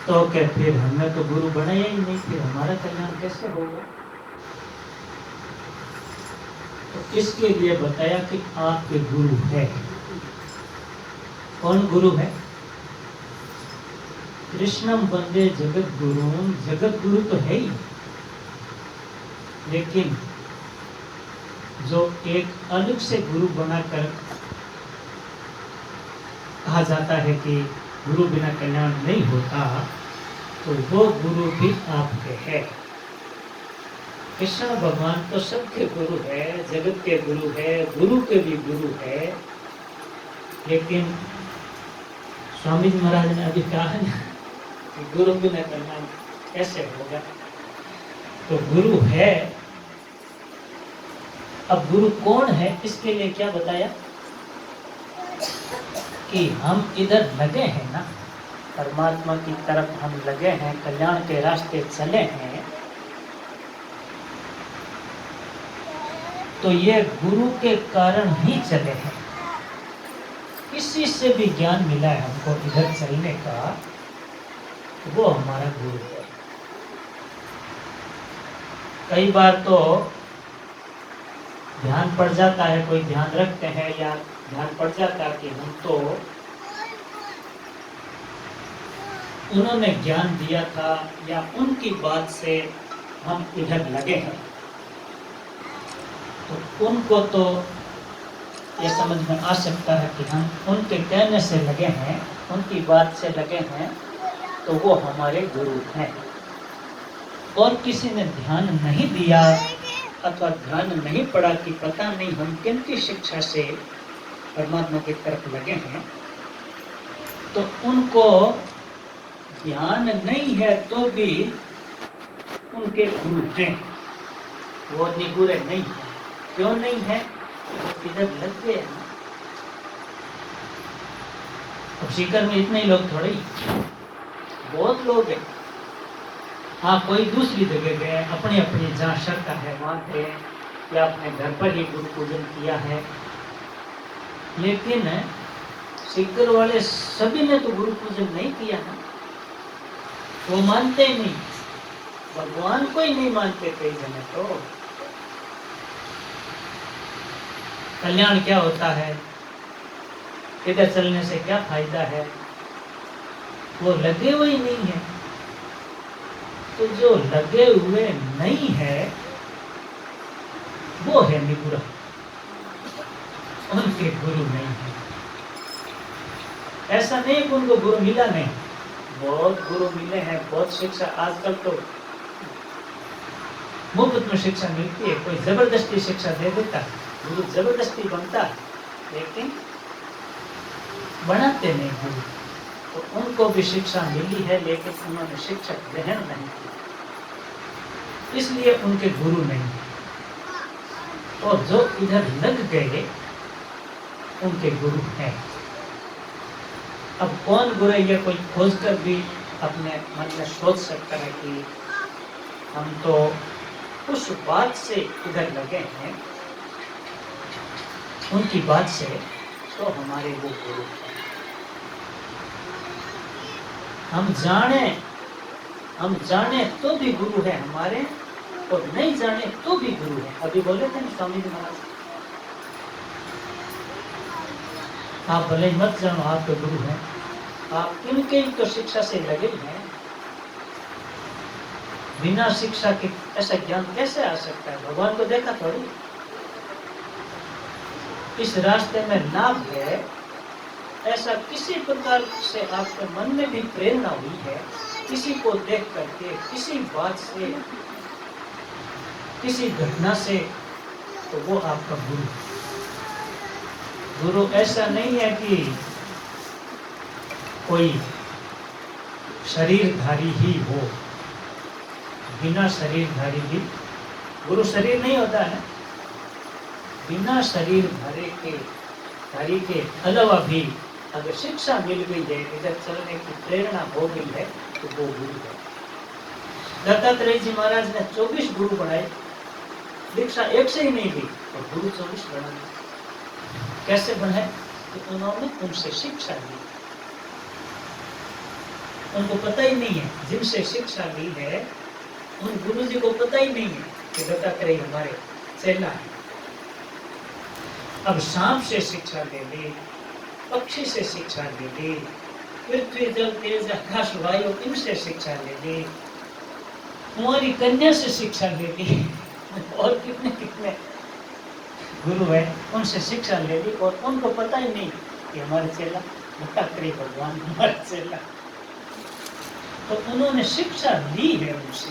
तो क्या फिर हमने तो गुरु बनाया ही नहीं, फिर हमारा कल्याण कैसे होगा? तो इसके लिए बताया कि आपके गुरु है। कौन गुरु है? कृष्णम वंदे जगत गुरु। जगत गुरु तो है ही, लेकिन जो एक अलग से गुरु बनाकर कहा जाता है कि गुरु बिना कल्याण नहीं होता, तो वो गुरु भी आपके है। कृष्ण भगवान तो सबके गुरु है, जगत के गुरु है, गुरु के भी गुरु है। लेकिन स्वामी जी महाराज ने अभी कहा है कि गुरु बिना कल्याण कैसे होगा? तो गुरु है। अब गुरु कौन है, इसके लिए क्या बताया कि हम इधर लगे हैं ना, परमात्मा की तरफ हम लगे हैं, कल्याण के रास्ते चले हैं, तो ये गुरु के कारण ही चले हैं। किसी से भी ज्ञान मिला है हमको इधर चलने का, वो हमारा गुरु है। कई बार तो ध्यान पड़ जाता है, कोई ध्यान रखते हैं या ध्यान पड़ जाता है कि हम तो उन्होंने ज्ञान दिया था या उनकी बात से हम इधर लगे हैं, तो उनको तो ये समझ में आ सकता है कि हम उनके कहने से लगे हैं, उनकी बात से लगे हैं, तो वो हमारे गुरु हैं। और किसी ने ध्यान नहीं दिया अथवा ध्यान नहीं पड़ा कि पता नहीं हम किनकी शिक्षा से परमात्मा की तरफ लगे हैं, तो उनको ध्यान नहीं है तो भी उनके गुरु हैं, वो निगुरे नहीं है। क्यों नहीं है? इधर लग गए हैं। अब सीकर में इतने ही लोग थोड़े ही, बहुत लोग हैं। हाँ, कोई दूसरी जगह गए, अपनी अपनी जहाँ श्रद्धा है वहाँ थे, या अपने घर पर ही गुरु पूजन किया है। लेकिन सीकर वाले सभी ने तो गुरु पूजन नहीं किया ना, वो मानते ही नहीं, भगवान को ही नहीं मानते कई जने तो। कल्याण क्या होता है, इधर चलने से क्या फायदा है, वो लगे हुए ही नहीं है। तो जो लगे हुए नहीं है वो है निगुरा, उनके गुरु नहीं है। ऐसा नहीं कि उनको गुरु मिला नहीं, बहुत गुरु मिले हैं, बहुत शिक्षा। आजकल तो मुफ्त में शिक्षा मिलती है, कोई जबरदस्ती शिक्षा दे देता, गुरु जबरदस्ती बनता, लेकिन बनाते नहीं गुरु। तो उनको भी शिक्षा मिली है, लेकिन उन्होंने शिक्षा ग्रहण नहीं की, इसलिए उनके गुरु नहीं। और जो इधर लग गए उनके गुरु हैं। अब कौन गुरु है, ये कोई खोज कर भी अपने मन में सोच सकता है कि हम तो उस बात से इधर लगे हैं, उनकी बात से, तो हमारे वो गुरु हैं। हम जाने तो भी गुरु है हमारे, और नहीं जाने तो भी गुरु है। अभी बोले थे ना स्वामी जी महाराज, आप भले मत जानो आपके गुरु हैं, आप इनके ही तो शिक्षा से लगे हैं। बिना शिक्षा के ऐसा ज्ञान कैसे आ सकता है? भगवान को देखा थोड़ी। इस रास्ते में लाभ है, ऐसा किसी प्रकार से आपके मन में भी प्रेरणा हुई है, किसी को देख करके, किसी बात से, किसी घटना से, तो वो आपका गुरु। गुरु ऐसा नहीं है कि कोई शरीरधारी ही हो, बिना शरीरधारी भी गुरु शरीर नहीं होता है। बिना शरीर धारी के अलावा भी अगर शिक्षा मिल गई है, इधर चलने की प्रेरणा हो गई है, तो वो गुरु है। दत्तात्रेय जी महाराज ने 24 गुरु बनाए, दीक्षा एक से ही नहीं दी, और गुरु 24 बनाए। कैसे बनाए? तो उन्होंने उनसे शिक्षा ली। उनको पता ही नहीं है, जिनसे शिक्षा ली है उन गुरु जी को पता ही नहीं है कि दत्तात्रेय हमारे चेला है। अब सांप से शिक्षा ले ली, पक्षी से शिक्षा ले ली, पृथ्वी जल तेज आकाश वायु इनसे शिक्षा ले ली, कुंवारी कन्या से शिक्षा ले ली और कितने कितने गुरु है उनसे शिक्षा ले ली और उनको पता ही नहीं कि हमारे चेला दत्तात्रेय भगवान हमारे चेला। तो उन्होंने शिक्षा ली है उनसे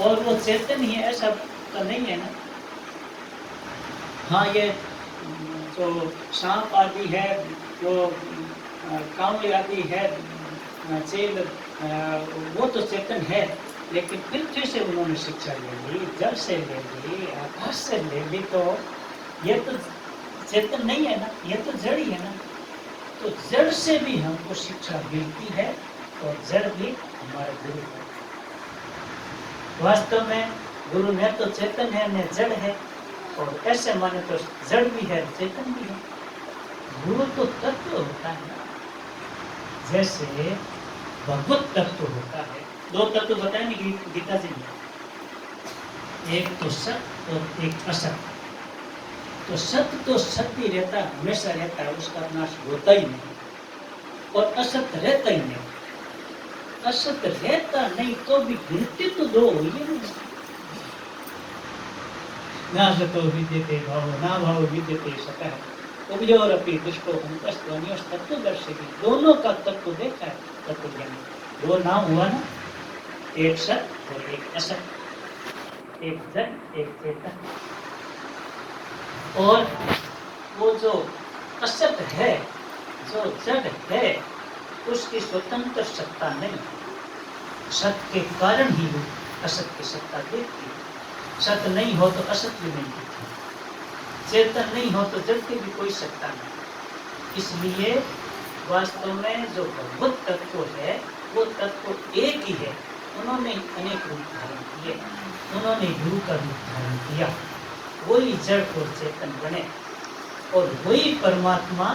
और वो चेतन ही है ऐसा तो नहीं है ना। हाँ, ये जो सांप आदि है, जो कांवड़ी आदि है, चेल, वो तो चेतन है, लेकिन पृथ्वी से उन्होंने शिक्षा ले ली, जल से ले ली, आकाश से ले ली, तो ये तो चेतन नहीं है ना, ये तो जड़ ही है ना। तो जड़ से भी हमको शिक्षा मिलती है और जड़ भी हमारे गुरु है। वास्तव में गुरु न तो चेतन है न जड़ है, और ऐसे माने तो जड़ भी है चेतन भी है। गुरु तो तत्व होता है ना, जैसे भगवत तत्व होता है। दो तत्व बताए नहीं गीता जी ने, एक तो सत्य और एक असत्य। तो सत्य तो सत्य रहता है, हमेशा रहता है, उसका नाश होता ही नहीं, और असत्य रहता ही नहीं। असत्य रहता नहीं तो भी गिनती तो दो हुई है ना, सतो विद्यते भाव ना भाव विद्यते सतः उभयोरपि दुष्टो हंतस्तो अन्योस् तत्त्वदर्शिकी। दोनों का तत्व देखा है तत्व ज्ञान। दो नाम हुआ ना, एक सत्य और एक असत्य, एक जड़ एक चेतन। और वो जो असत्य है, जो जड़ है, उसकी स्वतंत्र सत्ता नहीं। सत्य के कारण ही वो असत्य की सत्ता देखती है। सत्य नहीं हो तो असत्य नहीं दिखती, चेतन नहीं हो तो जड़ की भी कोई सत्ता नहीं। इसलिए वास्तव में जो भगवत तत्व है वो तत्व एक ही है। उन्होंने अनेक रूप धारण किए, उन्होंने गुरु का रूप धारण किया, वही जड़ और चेतन बने, और वही परमात्मा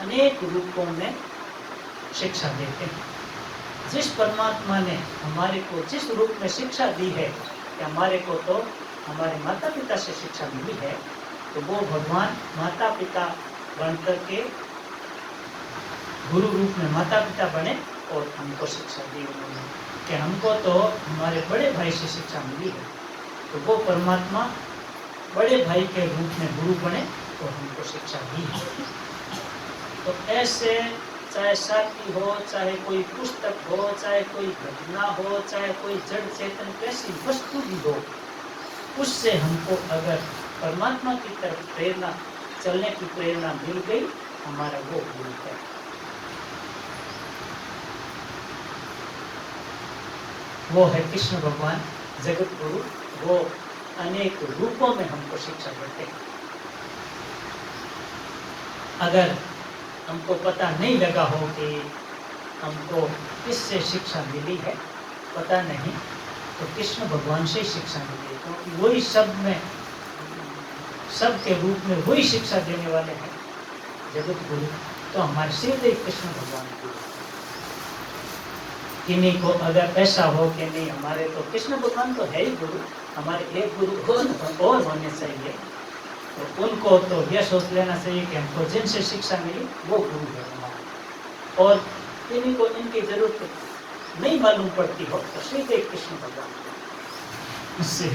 अनेक रूपों में शिक्षा देते हैं। जिस परमात्मा ने हमारे को जिस रूप में शिक्षा दी है, कि हमारे को तो हमारे माता पिता से शिक्षा मिली है, तो वो भगवान माता पिता बन करके गुरु रूप में माता पिता बने और हमको शिक्षा दी उन्होंने, कि हमको तो हमारे बड़े भाई से शिक्षा मिली है, तो वो परमात्मा बड़े भाई के रूप में गुरु बने और हमको शिक्षा दी है। तो ऐसे चाहे साथी हो, चाहे कोई पुस्तक हो, चाहे कोई घटना हो, चाहे कोई जड़ चेतन कैसी वस्तु भी हो, उससे हमको अगर परमात्मा की तरफ प्रेरणा, चलने की प्रेरणा मिल गई, हमारा वो गुरु है। वो है कृष्ण भगवान जगत गुरु। वो अनेक रूपों में हमको शिक्षा देते हैं। अगर हमको पता नहीं लगा हो कि हमको किससे शिक्षा मिली है, पता नहीं, तो कृष्ण भगवान से शिक्षा मिली, क्योंकि तो वही सब में, सब के रूप में वही शिक्षा देने वाले हैं जगत गुरु। तो हमारे सीधे कृष्ण भगवान गुरु। किन्हीं को अगर ऐसा हो कि नहीं हमारे तो कृष्ण भगवान तो है ही गुरु, हमारे एक गुरु और होने चाहिए, तो उनको तो यह सोच लेना चाहिए कि हमको जिनसे शिक्षा मिली वो गुरु है हमारा। और किन्हीं को इनकी जरूरत नहीं मालूम पड़ती हो तो सीधे कृष्ण भगवान से